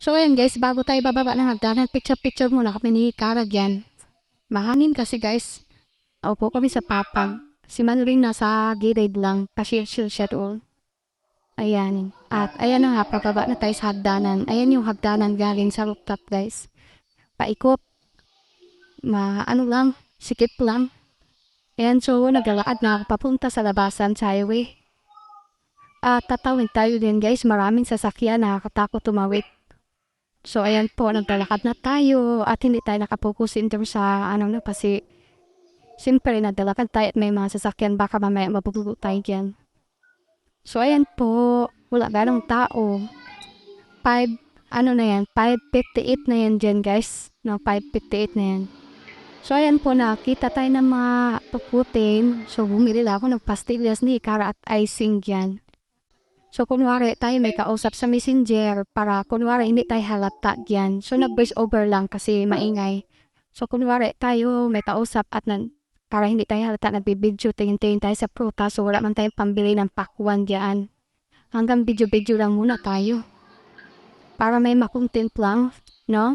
So ayan guys, bago tayo bababa ng hagdanan, picture-picture muna kami ni Kara dyan. Mahangin kasi guys. Opo kami sa papag. Si Manring nasa gilid lang, pa-chill siya doon. Ayan. At ayan na nga, pababa na tayo sa hagdanan. Ayan yung hagdanan galing sa rooftop guys. Paikot. Ano lang, sikip lang. Ayan, so naglalakad na ako papunta sa labasan sa highway. At tatawid tayo din guys, maraming sasakyan, nakakatakot tumawid. So ayan po, naglalakad na tayo at hindi tayo nakapokus in terms sa ano na kasi siyempre naglalakad tayo at may mga sasakyan baka mamaya mabubulo tayo dyan. So ayan po, wala ganong tao. 5, ano na yan, 5:58 na yan dyan guys. No, 5:58 na yan. So ayan po, nakita tayo ng mga tukutin. So bumili lang ako ng pastillas ni Kara at icing dyan. So, kunwari tayo may kausap sa messenger para kunwari hindi tayo halata dyan. So, nag-voice over lang kasi maingay. So, kunwari tayo may kausap at para hindi tayo halata nagbibidyo, tingin-tingin tayo sa prutas. So, wala man tayong pambili ng pakwan dyan. Hanggang video-video lang muna tayo. Para may makontent lang, no?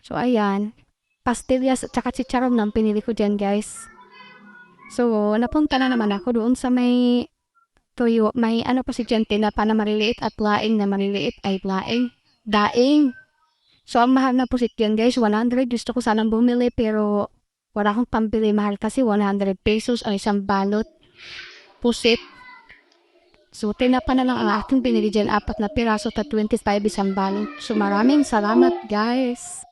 So, ayan. Pastillas at saka chicharon lang pinili ko dyan, guys. So, napunta na naman ako doon sa may tuyo. May ano pa si Jente na pana maliliit at laing na maliliit ay laing. Daing. So, ang mahal na pusit yan guys, 100. Gusto ko sanang bumili pero wala akong pambili. Mahal kasi 100 pesos ang isang balot. Pusit. So, tinapa na lang ang aking binili dyan. 4 na piraso at 25 isang balot. So, maraming salamat guys.